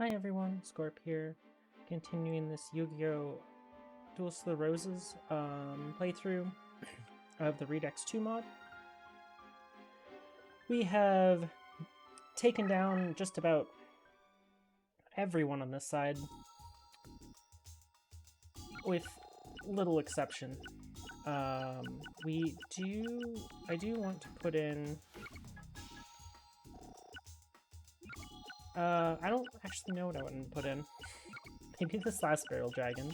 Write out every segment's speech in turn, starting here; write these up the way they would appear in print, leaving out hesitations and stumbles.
Hi everyone, Scorp here, continuing this Yu-Gi-Oh! Duelist of the Roses playthrough of the Redux 2 mod. We have taken down just about everyone on this side, with little exception. I do want to put in... I don't actually know what I want to put in. Maybe this last barrel dragon.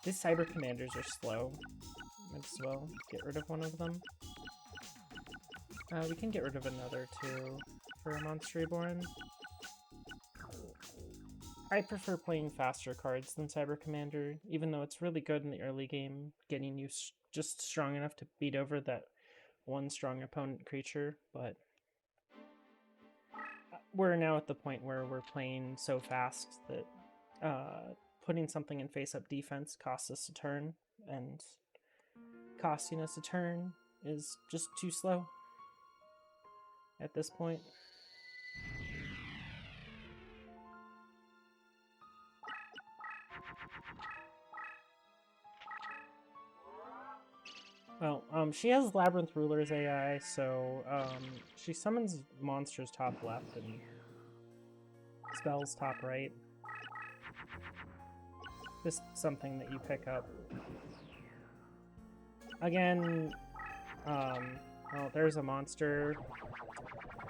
These cyber commanders are slow. Might as well get rid of one of them. We can get rid of another too for a Monster Reborn. I prefer playing faster cards than Cyber Commander, even though it's really good in the early game, getting you just strong enough to beat over that one strong opponent creature, but we're now at the point where we're playing so fast that putting something in face-up defense costs us a turn, and costing us a turn is just too slow at this point. Well, she has Labyrinth Ruler's AI, so she summons monsters top left and spells top right. Just something that you pick up. Again, well, there's a monster,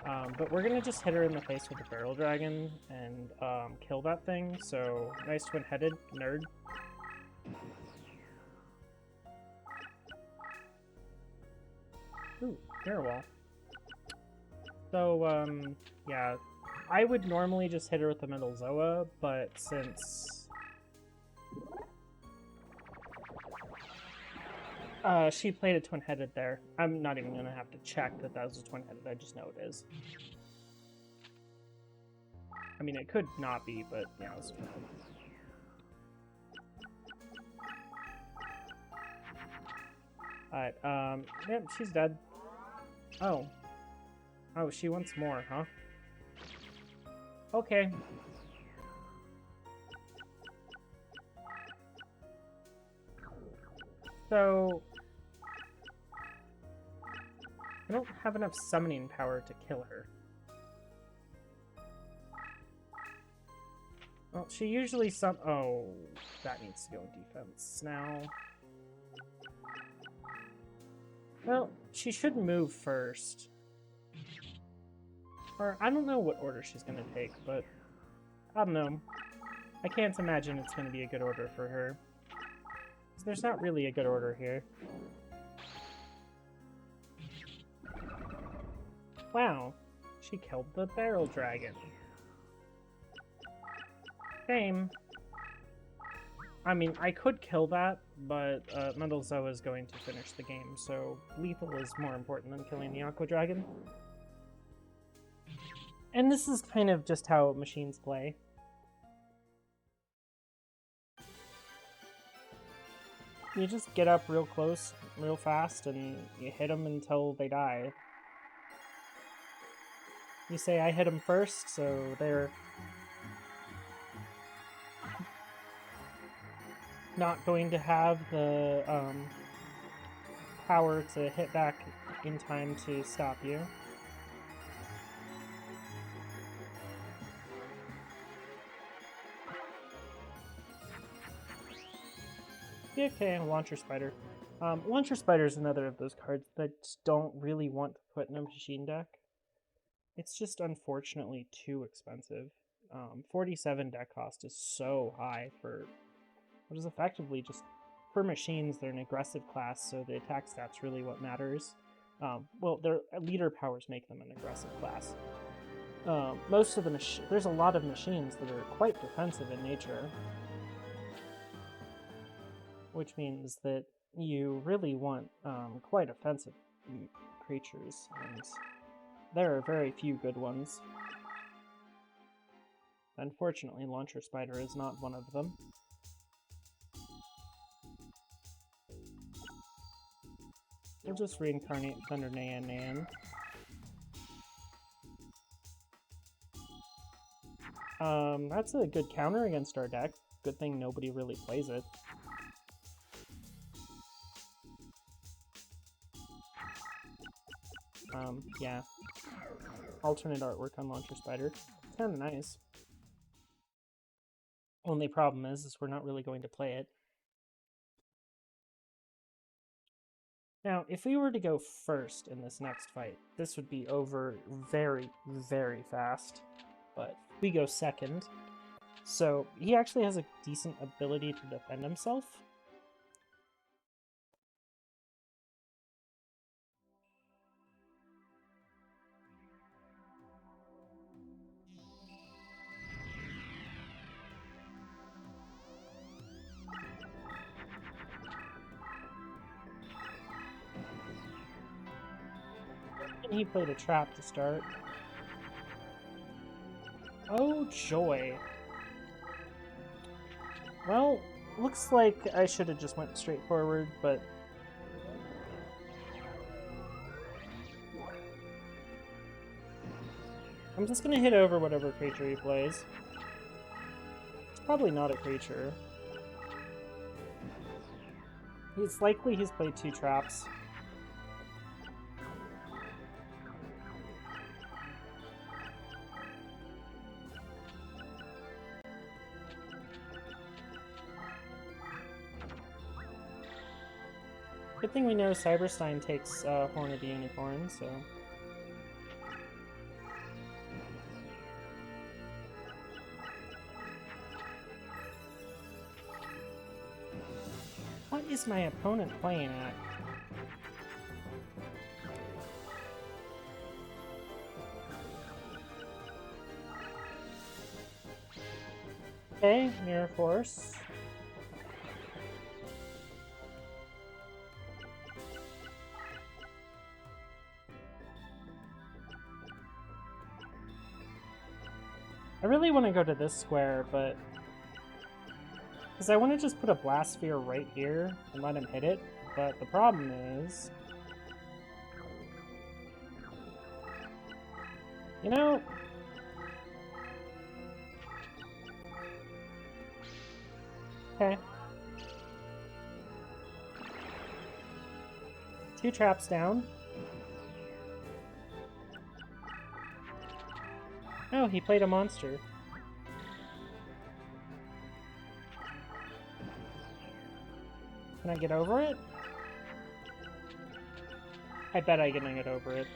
but we're gonna just hit her in the face with a Barrel Dragon and kill that thing, so nice twin-headed, nerd. Ooh, mirror wall. So, yeah, I would normally just hit her with the Metal Zoa, but since she played a twin-headed there, I'm not even gonna have to check that that was a twin-headed, I just know it is. I mean, it could not be, but yeah, it's twin-headed. Alright, yep, she's dead. Oh. Oh, she wants more, huh? Okay. So... I don't have enough summoning power to kill her. Well, she usually oh, that needs to go in defense now. Well, she should move first. Or, I don't know what order she's gonna take, but... I don't know. I can't imagine it's gonna be a good order for her. There's not really a good order here. Wow, she killed the Barrel Dragon. Shame. I mean, I could kill that, but Metal Zoa is going to finish the game, so lethal is more important than killing the Aqua Dragon. And this is kind of just how machines play. You just get up real close, real fast, and you hit them until they die. You say, I hit them first, so they're not going to have the power to hit back in time to stop you. Okay, Launcher Spider. Launcher Spider is another of those cards that I just don't really want to put in a machine deck. It's just unfortunately too expensive. 47 deck cost is so high for what is effectively just, for machines, they're an aggressive class, so the attack stat's really what matters. Well, their leader powers make them an aggressive class. Most of the there's a lot of machines that are quite defensive in nature, which means that you really want quite offensive creatures, and there are very few good ones. Unfortunately, Launcher Spider is not one of them. We'll just reincarnate Thunder Nan. That's a good counter against our deck. Good thing nobody really plays it. Yeah. Alternate artwork on Launcher Spider. It's kind of nice. Only problem is we're not really going to play it. Now, if we were to go first in this next fight, this would be over very, very fast. But we go second. So he actually has a decent ability to defend himself. And he played a trap to start. Oh, joy. Well, looks like I should have just went straight forward, but... I'm just gonna hit over whatever creature he plays. It's probably not a creature. It's likely he's played 2 traps. Good thing we know Cyberstein takes Horn of the Unicorn, so... What is my opponent playing at? Okay, Mirror Force. I really want to go to this square, but... Because I want to just put a Blast Sphere right here and let him hit it, but the problem is... You know... Okay. 2 traps down. Oh, he played a monster. Can I get over it? I bet I can get over it.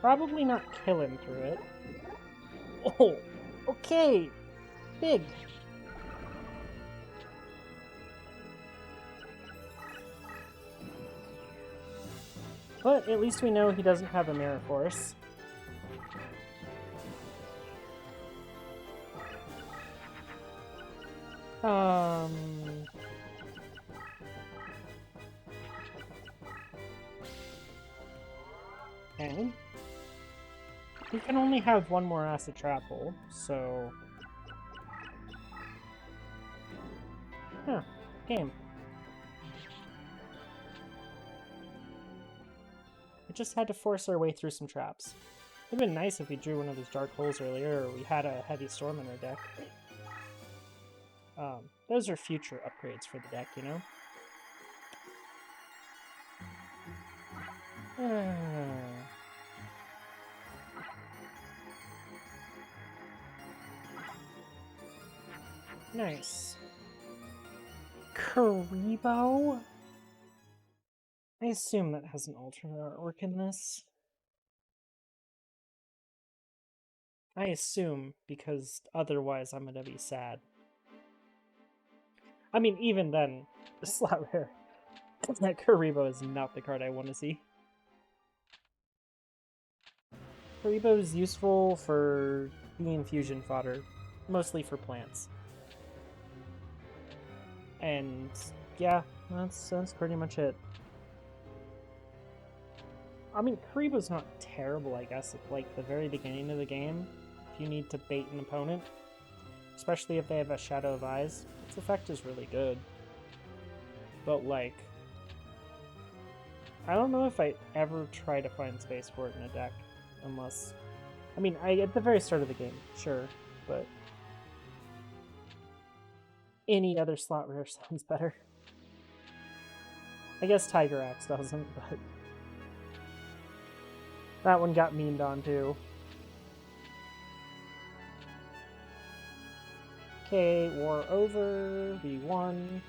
Probably not kill him through it. Oh, okay. Big. But at least we know he doesn't have a Mirror Force. And we can only have one more Acid Trap hole, so... Huh, game. We just had to force our way through some traps. It would have been nice if we drew one of those dark holes earlier, or we had a heavy storm in our deck. Those are future upgrades for the deck, you know? Nice. Karibo? I assume that has an alternate artwork in this. I assume, because otherwise I'm gonna be sad. I mean, even then, slot rare. That Karibo is not the card I want to see. Karibo is useful for being fusion fodder, mostly for plants. And yeah, that's pretty much it. I mean, Karibo's not terrible, I guess, at like the very beginning of the game. If you need to bait an opponent, especially if they have a Shadow of Eyes, its effect is really good. But like, I don't know if I ever try to find space for it in a deck, unless I mean, at the very start of the game, sure, but any other slot rare sounds better. I guess Tiger Axe doesn't, but that one got memed on too. Okay, war over, we won.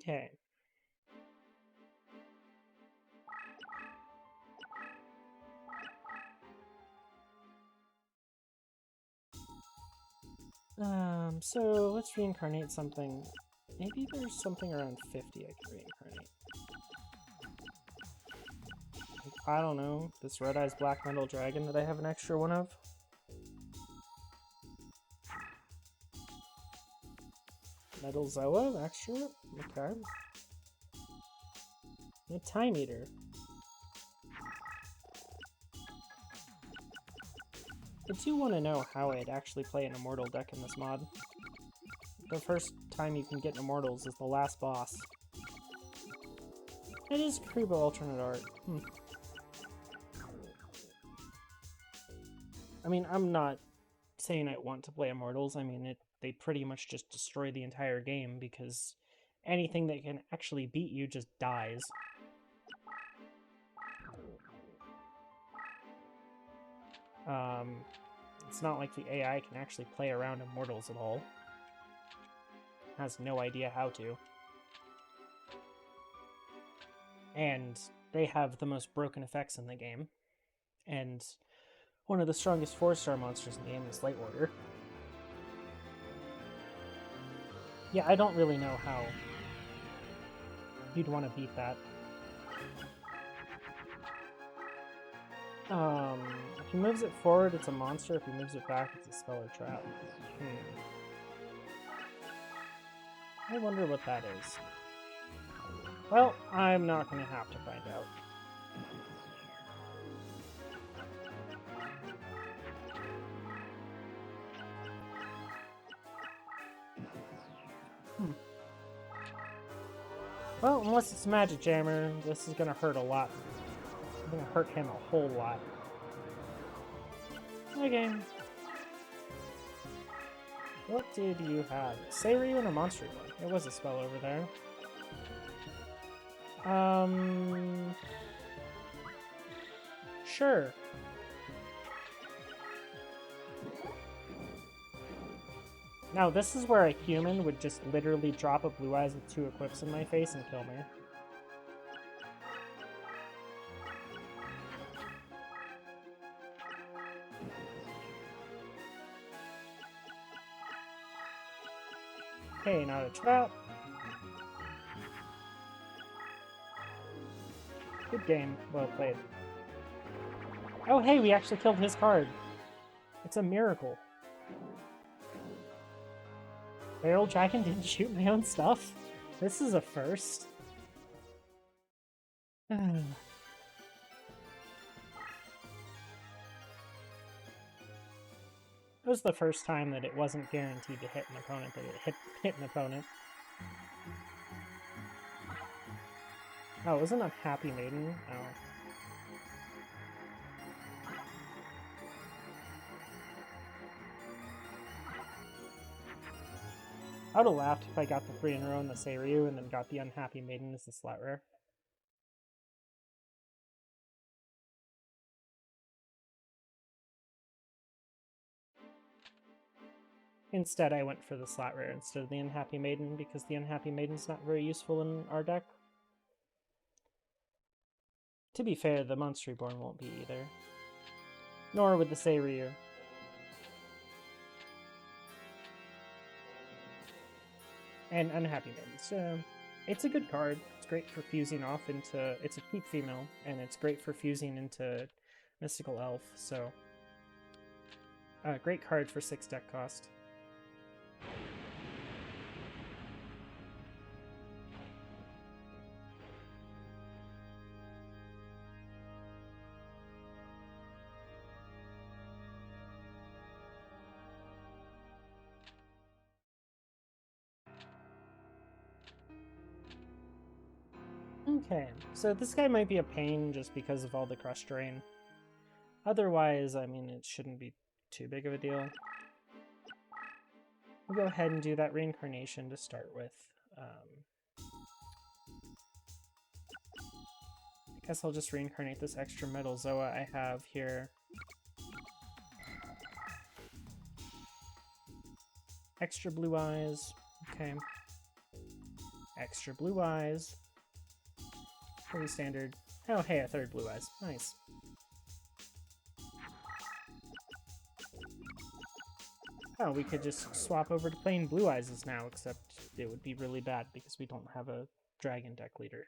Okay. So let's reincarnate something. Maybe there's something around 50 I can reincarnate. I don't know, this Red Eyes Black Metal Dragon that I have an extra one of. Metal Zoa, extra? Okay. A Time Eater. I do want to know how I'd actually play an Immortal deck in this mod. The first time you can get Immortals is the last boss. It is Kruba alternate art. I mean, I'm not saying I want to play Immortals. I mean, they pretty much just destroy the entire game because anything that can actually beat you just dies. It's not like the AI can actually play around Immortals at all. It has no idea how to. And they have the most broken effects in the game. And one of the strongest 4-star monsters in the game is Light Warrior. Yeah, I don't really know how you'd want to beat that. If he moves it forward, it's a monster. If he moves it back, it's a spell or trap. I wonder what that is. Well, I'm not going to have to find out. Well, unless it's Magic Jammer, this is going to hurt a lot. It's going to hurt him a whole lot. Okay. What did you have? Seiryu and a Monster Boy. There was a spell over there. Sure. Now, this is where a human would just literally drop a Blue Eyes with 2 equips in my face and kill me. Hey, not a trap. Good game. Well played. Oh, hey, we actually killed his card. It's a miracle. Barrel Dragon didn't shoot my own stuff? This is a first. It was the first time that it wasn't guaranteed to hit an opponent, but it hit an opponent. Oh, it was an Unhappy Maiden? Oh. I would have laughed if I got the 3 in a row in the Seiryu and then got the Unhappy Maiden as the slot rare. Instead, I went for the slot rare instead of the Unhappy Maiden because the Unhappy Maiden's not very useful in our deck. To be fair, the Monster Reborn won't be either. Nor would the Seiryu. And Unhappy Maiden. So, it's a good card. It's great for fusing off into... It's a keep female, and it's great for fusing into Mystical Elf, so... great card for 6 deck cost. Okay, so this guy might be a pain just because of all the crush drain. Otherwise, I mean, it shouldn't be too big of a deal. We'll go ahead and do that reincarnation to start with. I guess I'll just reincarnate this extra metal Zoa I have here. Extra blue eyes. Okay. Extra blue eyes. Pretty standard. Oh, hey, a third blue eyes. Nice. Oh, we could just swap over to plain blue eyes now, except it would be really bad because we don't have a dragon deck leader.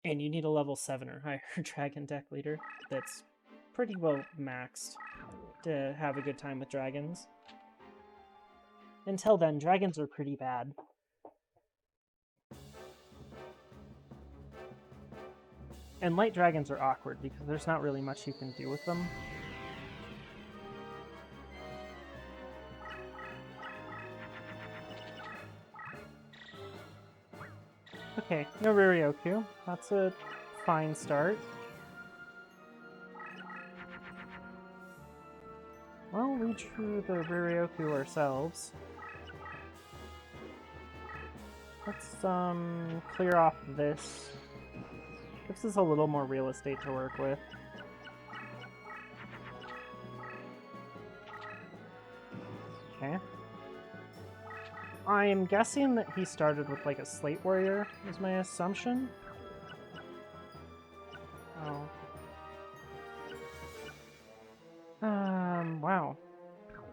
And you need a level 7 or higher dragon deck leader that's pretty well maxed to have a good time with dragons. Until then, dragons are pretty bad. And light dragons are awkward because there's not really much you can do with them. Okay, no Riryoku. That's a fine start. Well, we drew the Riryoku ourselves. Let's clear off this. Gives us a little more real estate to work with. Okay. I'm guessing that he started with like a Slate Warrior, is my assumption. Oh. Wow.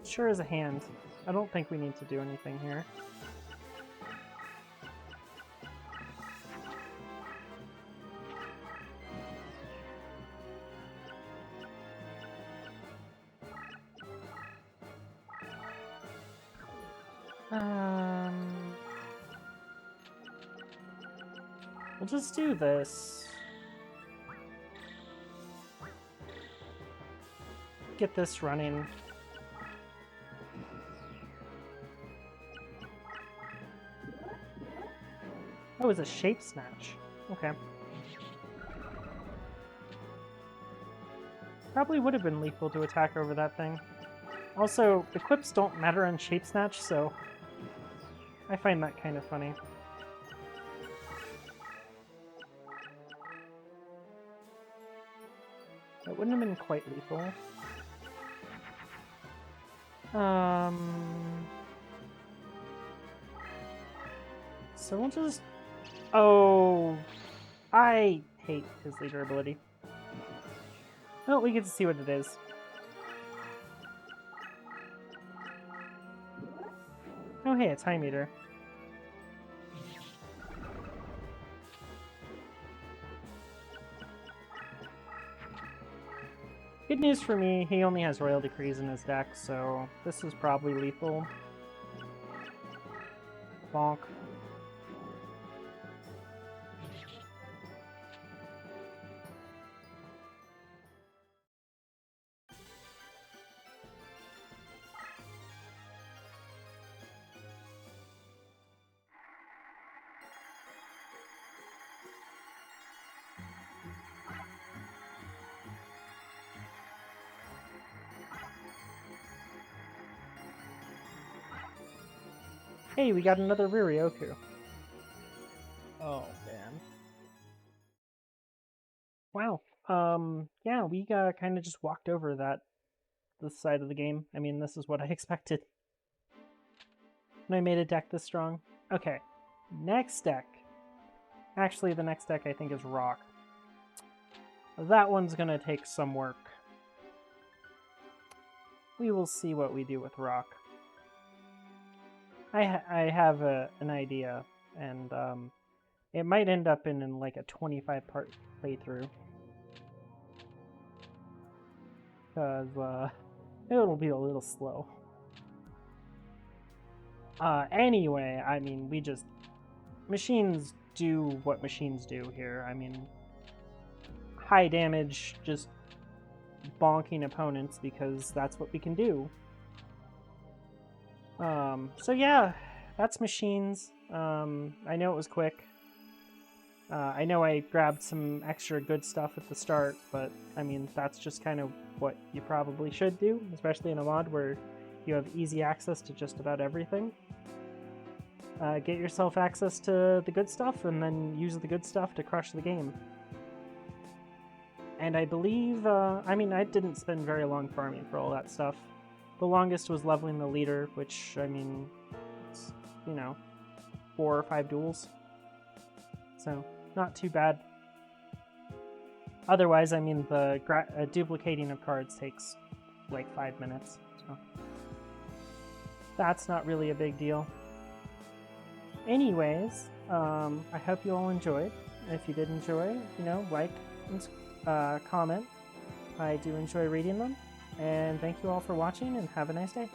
Sure is a hand. I don't think we need to do anything here. We'll just do this. Get this running. Oh, it's a shape snatch. Okay. Probably would have been lethal to attack over that thing. Also, equips don't matter on shape snatch, so I find that kind of funny. It wouldn't have been quite lethal. So we'll just... Oh, I hate his leader ability. Well, we get to see what it is. Oh hey, a time eater. Good news for me, he only has Royal Decrees in his deck, so this is probably lethal. Bonk. Hey, we got another Riryoku. Oh, man. Wow. Yeah, we kind of just walked over this side of the game. I mean, this is what I expected. And I made a deck this strong. Okay, next deck. Actually, the next deck I think is Rock. That one's gonna take some work. We will see what we do with Rock. I have an idea, and it might end up in like a 25-part playthrough. Because it'll be a little slow. Anyway, I mean, machines do what machines do here. I mean, high damage, just bonking opponents because that's what we can do. So yeah, that's machines. I know it was quick. I know I grabbed some extra good stuff at the start, but I mean, that's just kind of what you probably should do, especially in a mod where you have easy access to just about everything. Get yourself access to the good stuff, and then use the good stuff to crush the game. And I believe, I mean, I didn't spend very long farming for all that stuff. The longest was leveling the leader, which, I mean, it's, you know, 4 or 5 duels. So, not too bad. Otherwise, I mean, the duplicating of cards takes like 5 minutes. So, that's not really a big deal. Anyways, I hope you all enjoyed. If you did enjoy, you know, like and comment. I do enjoy reading them. And thank you all for watching, and have a nice day.